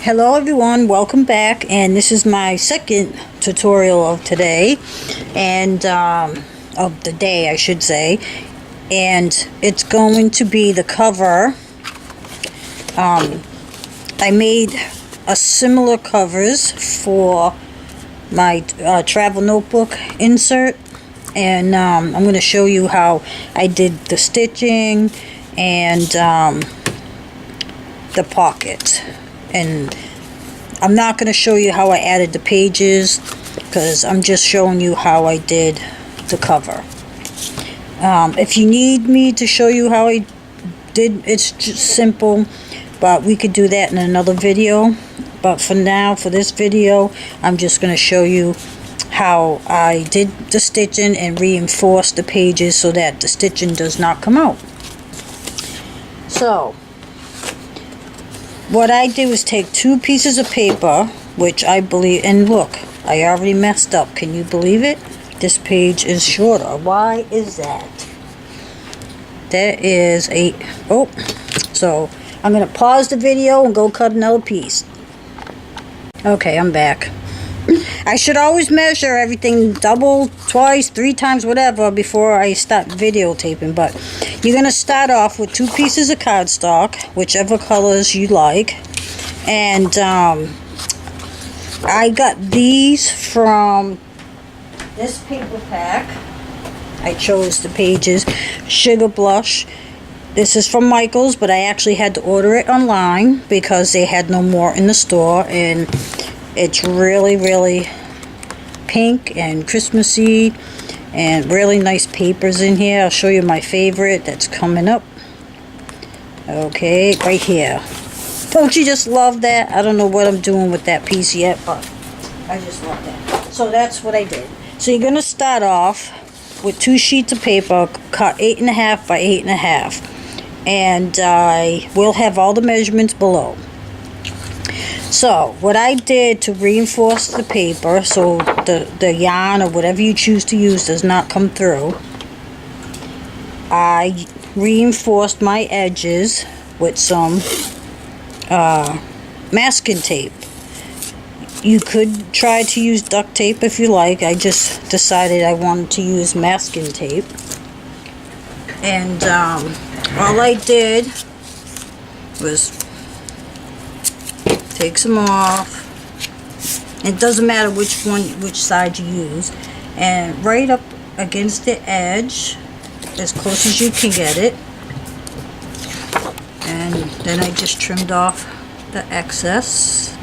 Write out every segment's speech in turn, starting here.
Hello everyone, welcome back, and this is my second tutorial of today, and of the day I should say, and it's going to be the cover. I made a similar covers for my travel notebook insert, and I'm going to show you how I did the stitching and the pocket. And I'm not going to show you how I added the pages because I'm just showing you how I did the cover. If you need me to show you how I did, it's just simple, but we could do that in another video. But for now, for this video, I'm just going to show you how I did the stitching and reinforce the pages so that the stitching does not come out. So what I did was take two pieces of paper, which I believe, and look, I already messed up. Can you believe it? This page is shorter. Why is that? There is a, so I'm going to pause the video and go cut another piece. Okay, I'm back. I should always measure everything double, twice, 3 times, whatever, before I start videotaping. But you're going to start off with 2 pieces of cardstock, whichever colors you like. And I got these from this paper pack. I chose the pages. Sugar Blush. This is from Michael's, but I actually had to order it online because they had no more in the store. And it's really pink and Christmassy and really nice papers in here. I'll show you my favorite that's coming up. Okay, right here. Don't you just love that? I don't know what I'm doing with that piece yet, but I just love that. So that's what I did. So you're going to start off with 2 sheets of paper cut 8.5 by 8.5. And I will have all the measurements below. So what I did to reinforce the paper so the yarn or whatever you choose to use does not come through, I reinforced my edges with some masking tape. You could try to use duct tape if you like. I just decided I wanted to use masking tape. And all I did was take some off. It doesn't matter which side you use, and right up against the edge as close as you can get it, and then I just trimmed off the excess.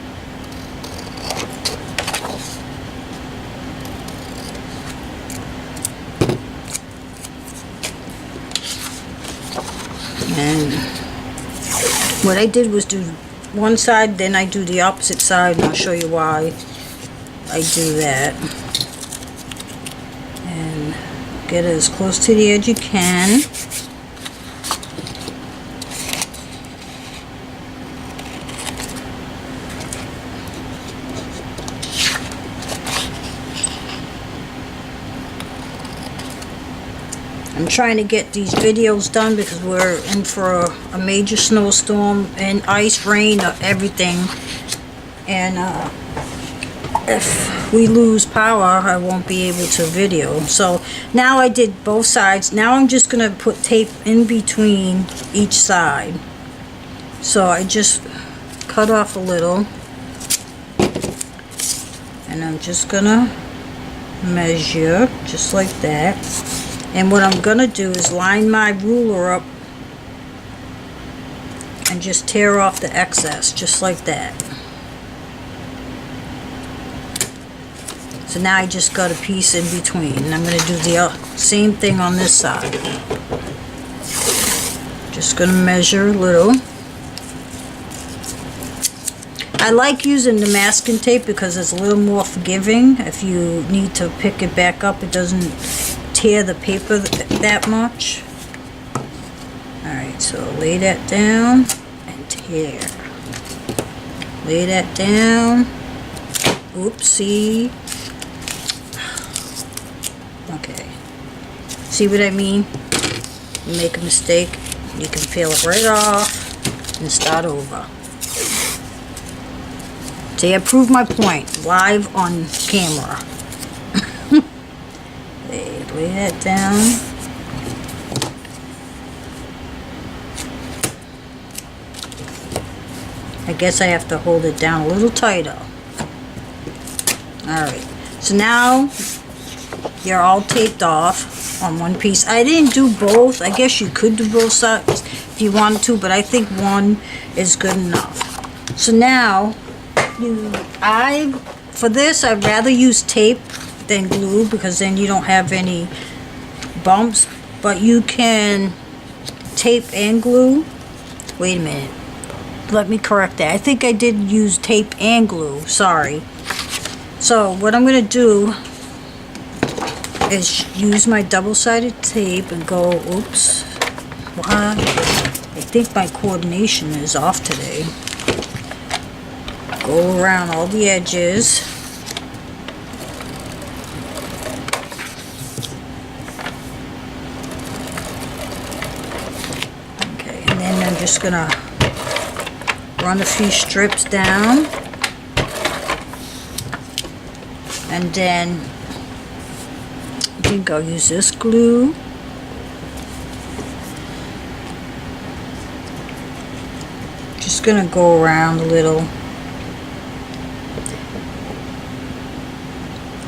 And what I did was do one side, then I do the opposite side, and I'll show you why I do that. And get it as close to the edge you can. I'm trying to get these videos done because we're in for a major snowstorm and ice, rain, everything. And if we lose power, I won't be able to video. So now I did both sides. Now I'm just going to put tape in between each side. So I just cut off a little. And I'm just going to measure just like that. And what I'm going to do is line my ruler up and just tear off the excess, just like that. So now I just got a piece in between. And I'm going to do the same thing on this side. Just going to measure a little. I like using the masking tape because it's a little more forgiving. If you need to pick it back up, it doesn't tear the paper that much. Alright, so lay that down and tear. Lay that down. Oopsie. Okay. See what I mean? You make a mistake, you can peel it right off and start over. See, I proved my point live on camera. Lay that down. I guess I have to hold it down a little tighter. Alright, so now you're all taped off on one piece. I didn't do both. I guess you could do both sides if you wanted to, but I think one is good enough. So now, for this, I'd rather use tape than glue because then you don't have any bumps, but you can tape and glue. Wait a minute. Let me correct that. I think I did use tape and glue. Sorry. So what I'm going to do is use my double-sided tape and go, oops, why? I think my coordination is off today. Go around all the edges. Okay, and then I'm just going to run a few strips down. And then I think I'll use this glue. Just gonna go around a little.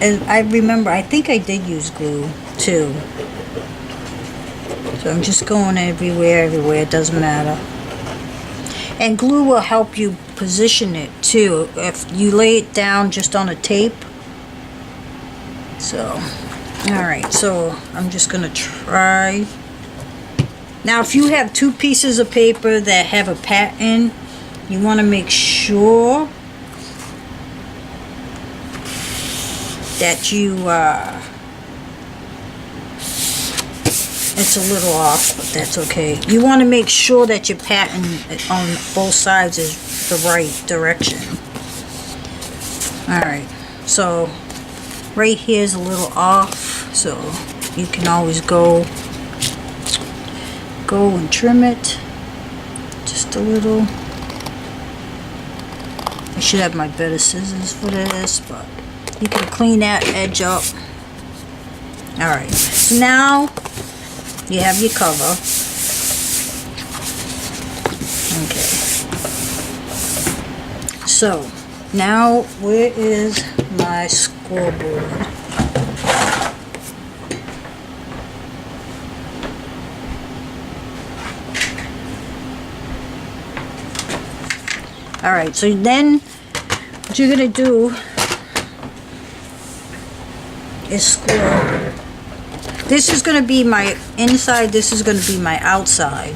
And I remember, I think I did use glue too. So I'm just going everywhere, it doesn't matter. And glue will help you position it too. If you lay it down just on a tape. So, alright, so I'm just going to try. Now, if you have two pieces of paper that have a pattern, you want to make sure that you, it's a little off, but that's okay. You want to make sure that your pattern on both sides is the right direction. Alright, so right here is a little off, so you can always go and trim it just a little. I should have my better scissors for this, but you can clean that edge up. Alright, so now you have your cover. Okay. So, now where is my scoreboard? Alright, so then what you're going to do is score. This is going to be my inside, this is going to be my outside.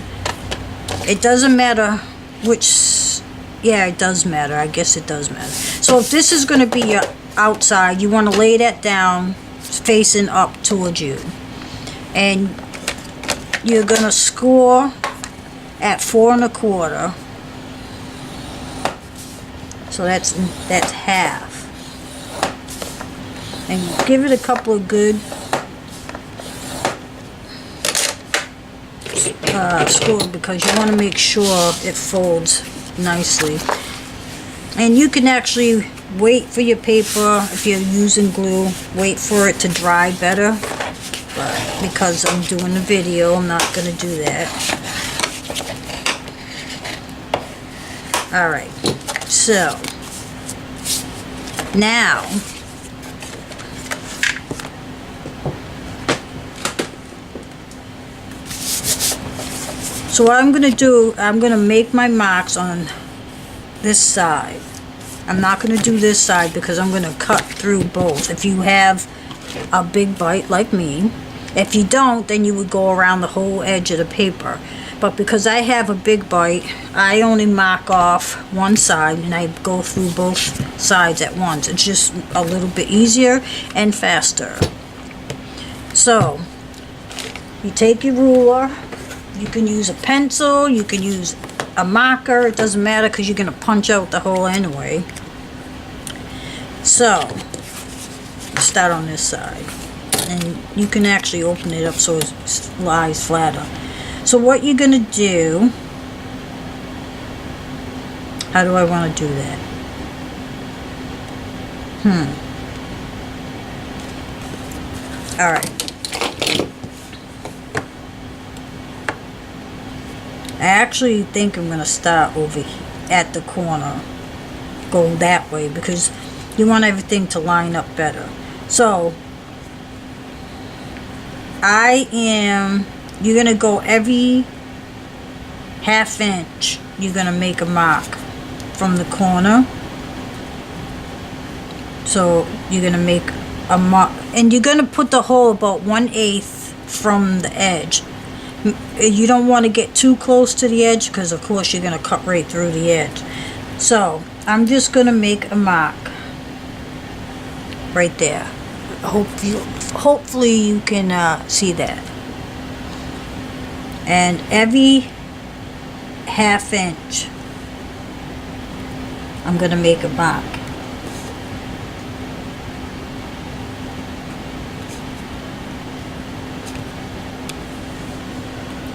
It doesn't matter which, yeah, it does matter. I guess it does matter. So if this is going to be your outside, you want to lay that down facing up towards you. And you're going to score at 4 1/4. So that's half. And give it a couple of good scores because you want to make sure it folds nicely. And you can actually wait for your paper, if you're using glue, wait for it to dry better. But because I'm doing a video, I'm not going to do that. Alright. So, now, so what I'm going to do, I'm going to make my marks on this side. I'm not going to do this side because I'm going to cut through both. If you have a big bite like me, if you don't, then you would go around the whole edge of the paper. But because I have a big bite, I only mark off one side and I go through both sides at once. It's just a little bit easier and faster. So, you take your ruler, you can use a pencil, you can use a marker, it doesn't matter because you're going to punch out the hole anyway. So, start on this side. And you can actually open it up so it lies flatter. So what you're going to do, how do I want to do that? Alright. I actually think I'm going to start over here at the corner. Go that way because you want everything to line up better. So, you're going to go every ½ inch. You're going to make a mark from the corner. So, you're going to make a mark. And you're going to put the hole about 1/8 from the edge. You don't want to get too close to the edge because of course you're going to cut right through the edge. So I'm just going to make a mark right there. Hopefully you can see that. And every ½ inch I'm going to make a mark.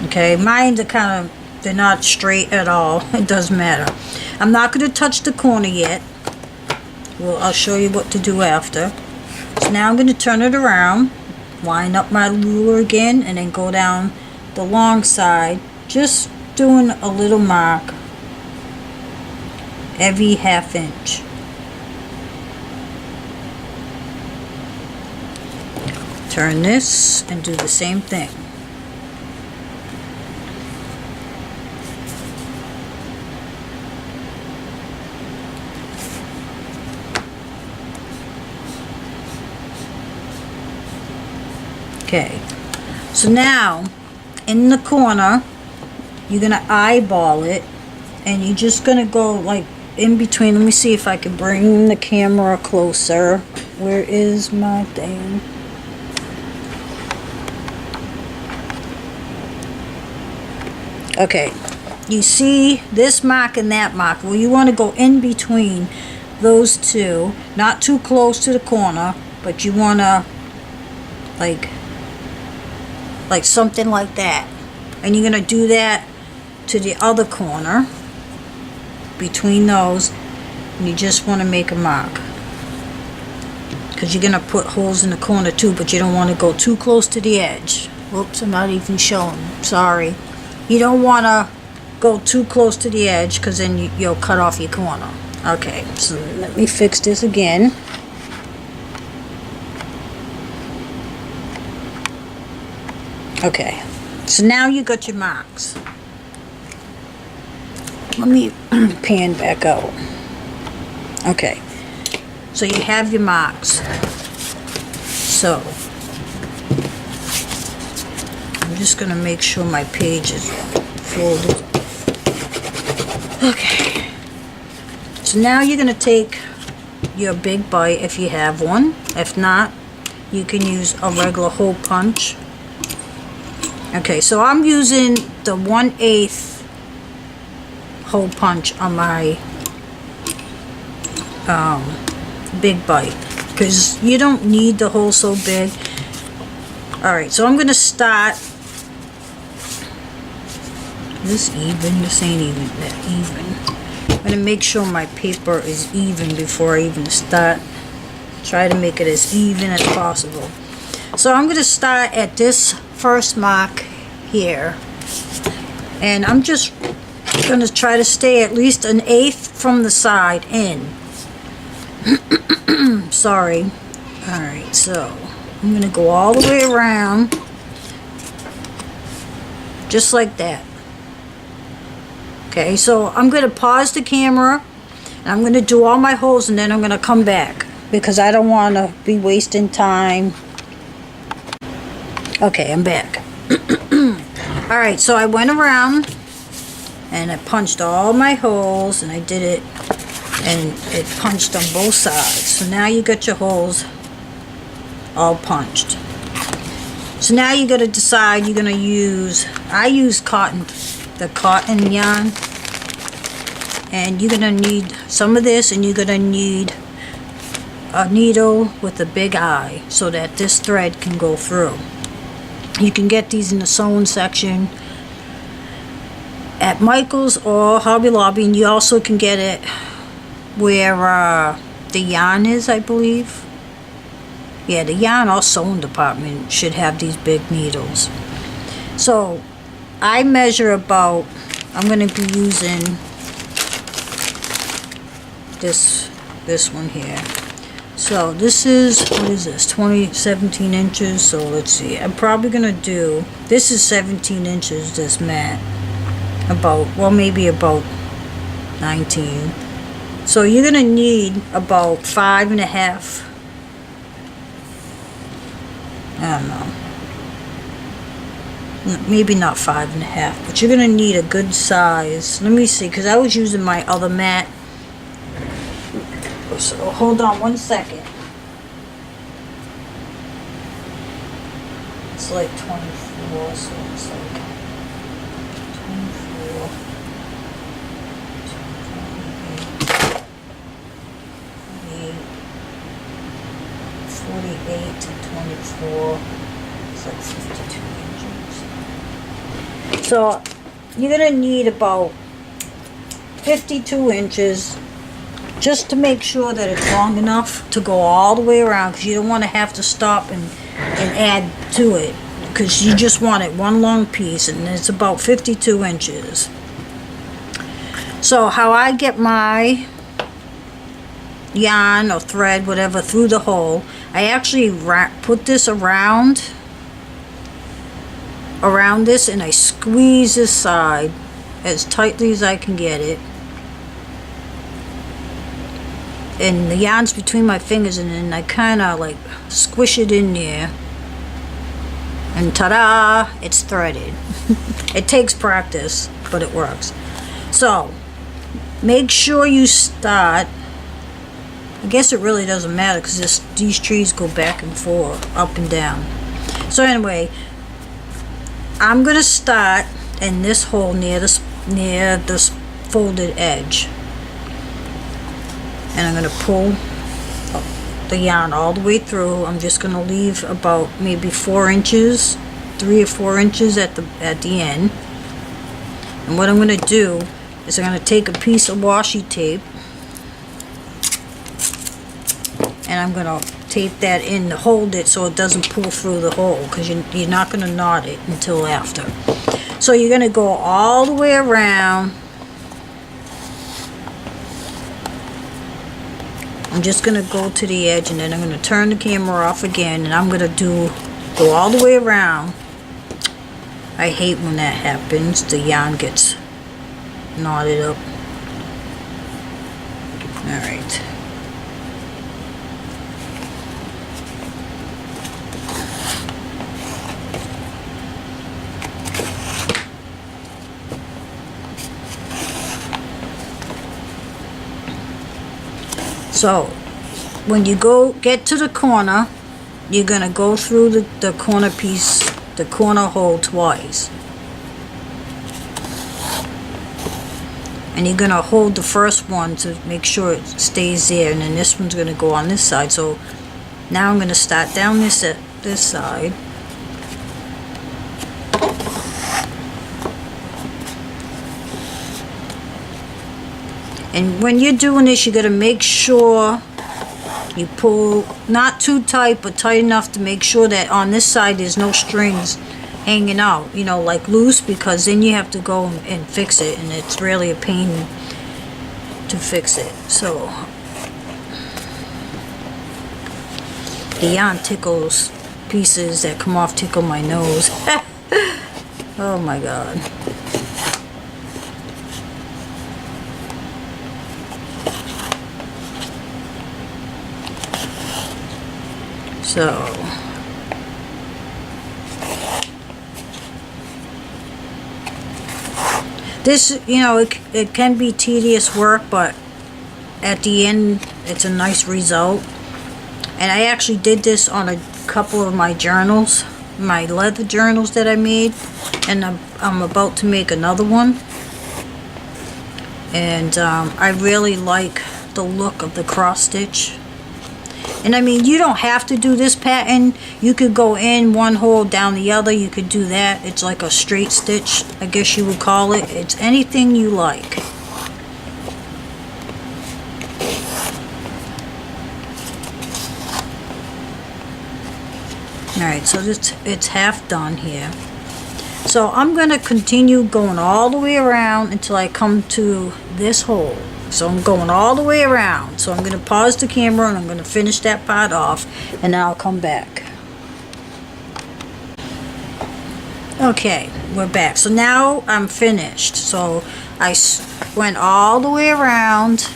Okay, mine are they're not straight at all. It doesn't matter. I'm not going to touch the corner yet. Well, I'll show you what to do after. So now I'm going to turn it around, line up my ruler again, and then go down the long side, just doing a little mark every ½ inch. Turn this and do the same thing. Okay, so now in the corner you're gonna eyeball it, and you're just gonna go like in between. Let me see if I can bring the camera closer. Where is my thing? Okay, you see this mark and that mark. Well, you want to go in between those two, not too close to the corner, but you want to like something like that. And you're going to do that to the other corner between those, and you just want to make a mark because you're going to put holes in the corner too, but you don't want to go too close to the edge. Whoops, I'm not even showing. Sorry. You don't want to go too close to the edge because then you'll cut off your corner. Okay, so let me fix this again. Okay, so now you got your marks. Let me pan back out. Okay, so you have your marks. So I'm just going to make sure my page is folded. Okay, so now you're going to take your big bite if you have one. If not, you can use a regular hole punch. Okay, so I'm using the 1/8 hole punch on my big bite because you don't need the hole so big. Alright, so I'm going to start. Is this even? This ain't even that even. I'm going to make sure my paper is even before I even start. Try to make it as even as possible. So I'm going to start at this first mark here, and I'm just going to try to stay at least 1/8 from the side in. Sorry. Alright, so I'm going to go all the way around just like that. Okay, so I'm going to pause the camera and I'm going to do all my holes, and then I'm going to come back because I don't want to be wasting time. Okay, I'm back. Alright, so I went around and I punched all my holes, and I did it, and it punched on both sides. So now you got your holes all punched. So now you got to decide you're going to use, I use cotton, the cotton yarn, and you're going to need some of this, and you're going to need a needle with a big eye so that this thread can go through. You can get these in the sewing section at Michael's or Hobby Lobby, and you also can get it where the yarn is, I believe. Yeah, the yarn or sewing department should have these big needles. So I measure about, I'm going to be using this one here. So this is, what is this, 17 inches. So let's see, I'm probably going to do, this is 17 inches, this mat. About, well, maybe about 19. So you're going to need about 5.5, I don't know, maybe not 5.5, but you're going to need a good size. Let me see, because I was using my other mat. So hold on one second. It's like 24, so it's like 24, 48 to 24. It's like 52 inches. So you're gonna need about 52 inches. Just to make sure that it's long enough to go all the way around, because you don't want to have to stop and add to it, because you just want it one long piece, and it's about 52 inches. So how I get my yarn or thread, whatever, through the hole, I actually put this around this, and I squeeze this side as tightly as I can get it. And the yarn's between my fingers, and then I kind of like squish it in there, and ta-da, it's threaded. It takes practice, but it works. So make sure you start, I guess it really doesn't matter, because these trees go back and forth, up and down. So anyway, I'm gonna start in this hole near this folded edge. And I'm going to pull the yarn all the way through. I'm just going to leave about maybe 4 inches, 3 or 4 inches at the end. And what I'm going to do is I'm going to take a piece of washi tape, and I'm going to tape that in to hold it so it doesn't pull through the hole, because you're not going to knot it until after. So you're going to go all the way around. I'm just going to go to the edge, and then I'm going to turn the camera off again, and I'm going to go all the way around. I hate when that happens. The yarn gets knotted up. Alright. So when you get to the corner, you're going to go through the corner piece, the corner hole twice. And you're going to hold the first one to make sure it stays there, and then this one's going to go on this side. So now I'm going to start down this side. And when you're doing this, you got to make sure you pull not too tight, but tight enough to make sure that on this side there's no strings hanging out, you know, like loose, because then you have to go and fix it, and it's really a pain to fix it. So the yarn tickles, pieces that come off tickle my nose. Oh my god. So this, you know, it can be tedious work, but at the end it's a nice result. And I actually did this on a couple of my journals, my leather journals that I made, and I'm about to make another one. And I really like the look of the cross stitch. And I mean, you don't have to do this pattern. You could go in one hole, down the other. You could do that. It's like a straight stitch, I guess you would call it. It's anything you like. Alright, so it's half done here. So I'm going to continue going all the way around until I come to this hole. So I'm going all the way around. So I'm going to pause the camera and I'm going to finish that part off, and then I'll come back. Okay, we're back. So now I'm finished. So I went all the way around,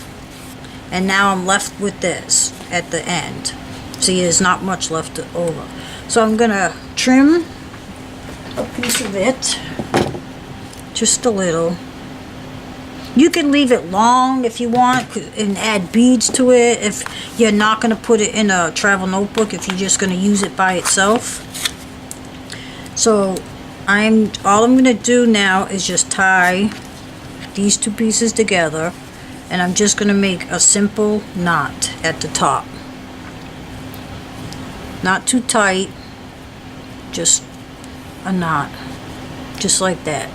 and now I'm left with this at the end. See, there's not much left over. So I'm going to trim a piece of it, just a little. You can leave it long if you want and add beads to it if you're not going to put it in a travel notebook, if you're just going to use it by itself. So all I'm going to do now is just tie these two pieces together, and I'm just going to make a simple knot at the top. Not too tight, just a knot, just like that.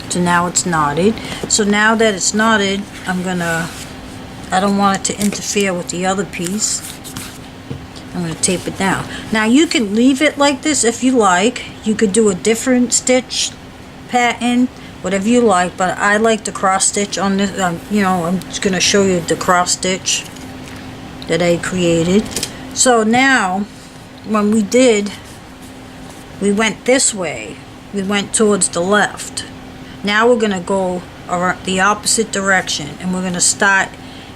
So now it's knotted. So now that it's knotted, I don't want it to interfere with the other piece. I'm going to tape it down. Now you can leave it like this if you like. You could do a different stitch pattern, whatever you like, but I like the cross stitch on this. You know, I'm just going to show you the cross stitch that I created. So now, when we went this way, we went towards the left. Now we're going to go around the opposite direction, and we're going to start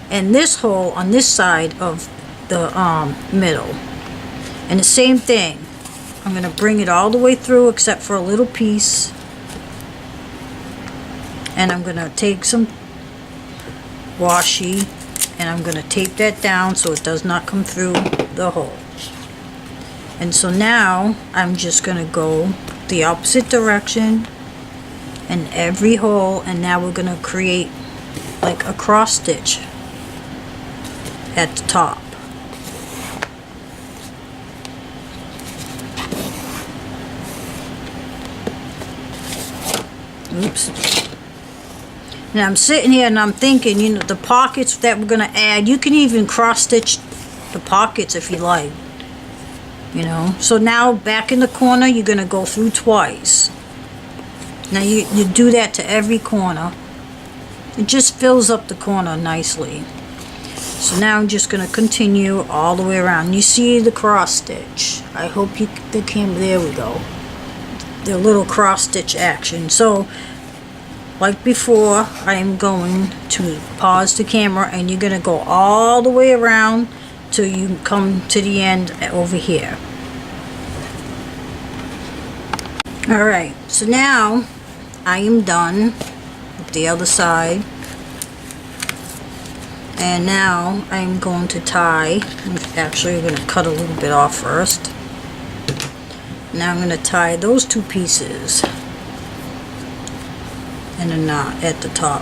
in this hole on this side of the middle. And the same thing, I'm going to bring it all the way through except for a little piece, and I'm going to take some washi and I'm going to tape that down so it does not come through the hole. And so now I'm just going to go the opposite direction in every hole, and now we're going to create like a cross stitch at the top. Oops. Now I'm sitting here and I'm thinking, you know, the pockets that we're going to add, you can even cross stitch the pockets if you like. You know, so now back in the corner you're going to go through twice. Now you do that to every corner. It just fills up the corner nicely. So now I'm just going to continue all the way around. You see the cross stitch. I hope the camera, there we go. The little cross stitch action. So like before, I am going to pause the camera and you're going to go all the way around till you come to the end over here. Alright, so now I am done with the other side, and now I'm going to tie. Actually, I'm going to cut a little bit off first. Now I'm going to tie those two pieces in a knot at the top.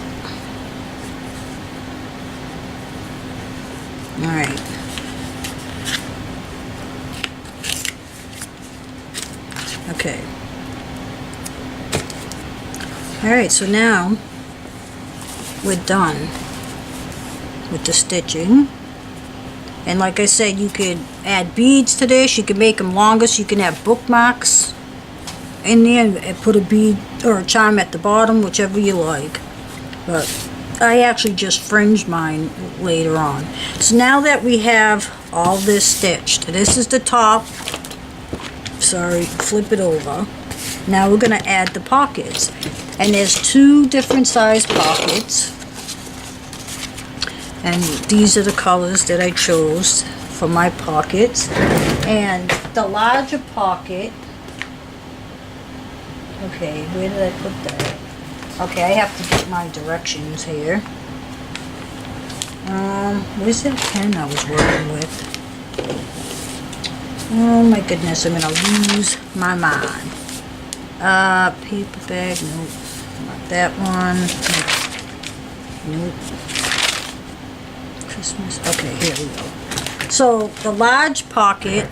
Alright. Okay. Alright, so now we're done with the stitching. And like I said, you could add beads to this. You can make them longer, so you can have bookmarks in there and put a bead or a charm at the bottom, whichever you like. But I actually just fringed mine later on. So now that we have all this stitched, this is the top. Sorry, flip it over. Now we're going to add the pockets. And there's two different size pockets. And these are the colors that I chose for my pockets. And the larger pocket, okay, where did I put that? Okay, I have to get my directions here. Where's that pen I was working with? Oh my goodness, I'm gonna lose my mind. Paper bag, nope. Not that one. Nope. Christmas. Okay, here we go. So the large pocket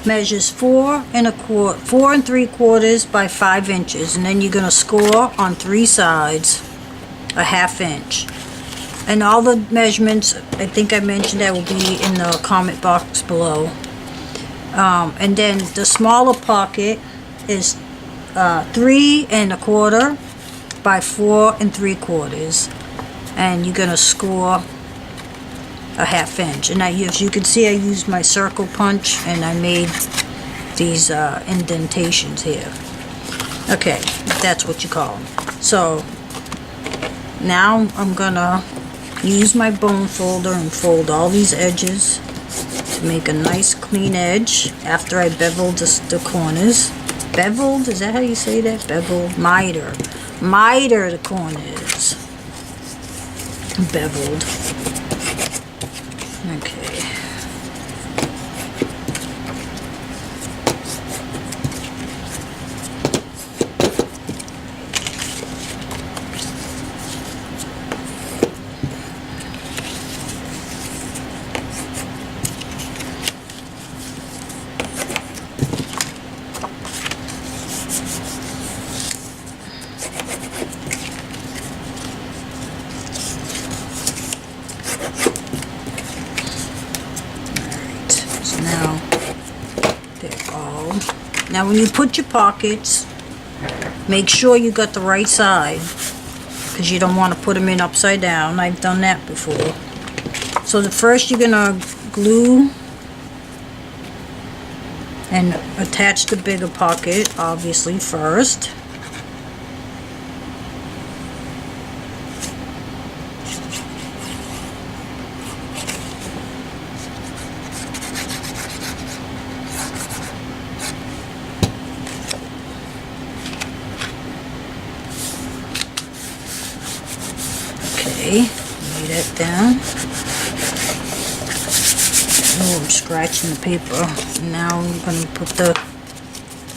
measures 4 3/4 by 5 inches, and then you're going to score on 3 sides a 1/2 inch. And all the measurements, I think I mentioned, that will be in the comment box below. And then the smaller pocket is 3 1/4 by 4 3/4, and you're gonna score a 1/2 inch. And as you can see, I used my circle punch and I made these indentations here. Okay, if that's what you call them. So now I'm gonna use my bone folder and fold all these edges to make a nice clean edge after I beveled the corners. Beveled? Is that how you say that? Beveled? Miter. Miter the corners. Beveled. Okay. Now, they're all. Now when you put your pockets, make sure you got the right side, because you don't want to put them in upside down. I've done that before. So the first you're gonna glue and attach the bigger pocket, obviously, first. Okay, lay that down. Oh, I'm scratching the paper. Now I'm going to put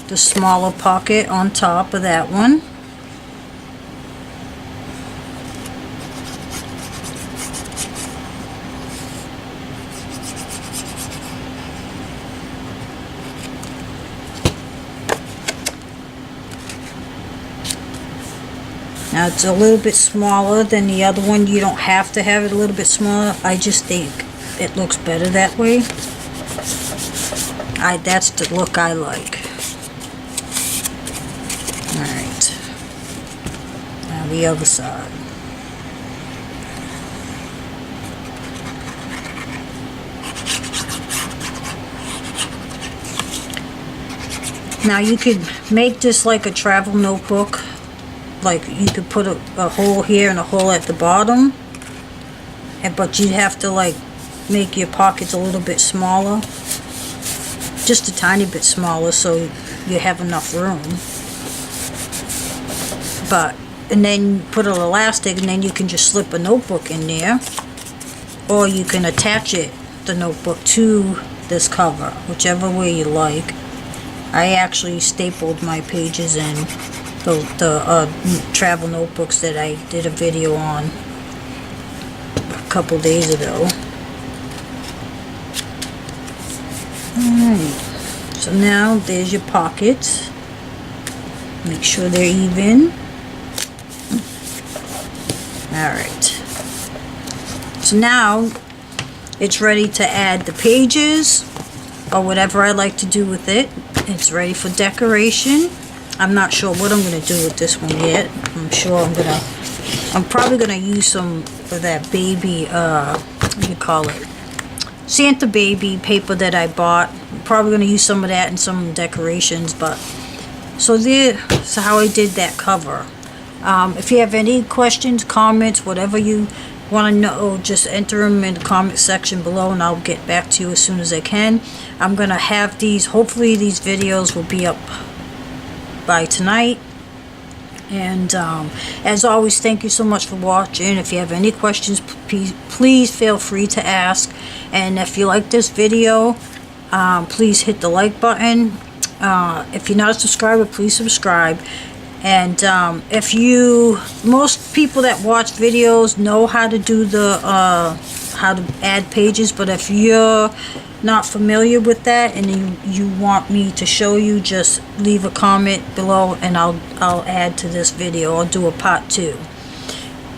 the smaller pocket on top of that one. Now it's a little bit smaller than the other one. You don't have to have it a little bit smaller. I just think it looks better that way. That's the look I like. Alright. Now the other side. Now you could make this like a travel notebook. Like you could put a hole here and a hole at the bottom, but you'd have to like make your pockets a little bit smaller, just a tiny bit smaller, so you have enough room. And then put an elastic, and then you can just slip a notebook in there, or you can attach the notebook to this cover, whichever way you like. I actually stapled my pages in the travel notebooks that I did a video on a couple days ago. Alright, so now there's your pockets. Make sure they're even. Alright, so now it's ready to add the pages or whatever I like to do with it. It's ready for decoration. I'm not sure what I'm going to do with this one yet. I'm probably going to use some of that baby, what do you call it? Santa baby paper that I bought. I'm probably going to use some of that in some decorations, but so there's how I did that cover. If you have any questions, comments, whatever you want to know, just enter them in the comment section below and I'll get back to you as soon as I can. I'm going to have these, hopefully these videos will be up by tonight. And as always, thank you so much for watching. If you have any questions, please feel free to ask. And if you like this video, please hit the like button. If you're not a subscriber, please subscribe. And most people that watch videos know how to do how to add pages, but if you're not familiar with that and you want me to show you, just leave a comment below and I'll add to this video. I'll do a part 2.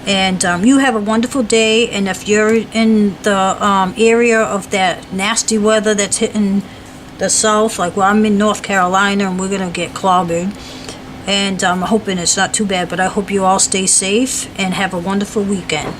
And you have a wonderful day. And if you're in the area of that nasty weather that's hitting the South, like where I'm in North Carolina, and we're gonna get clobbered. And I'm hoping it's not too bad, but I hope you all stay safe and have a wonderful weekend.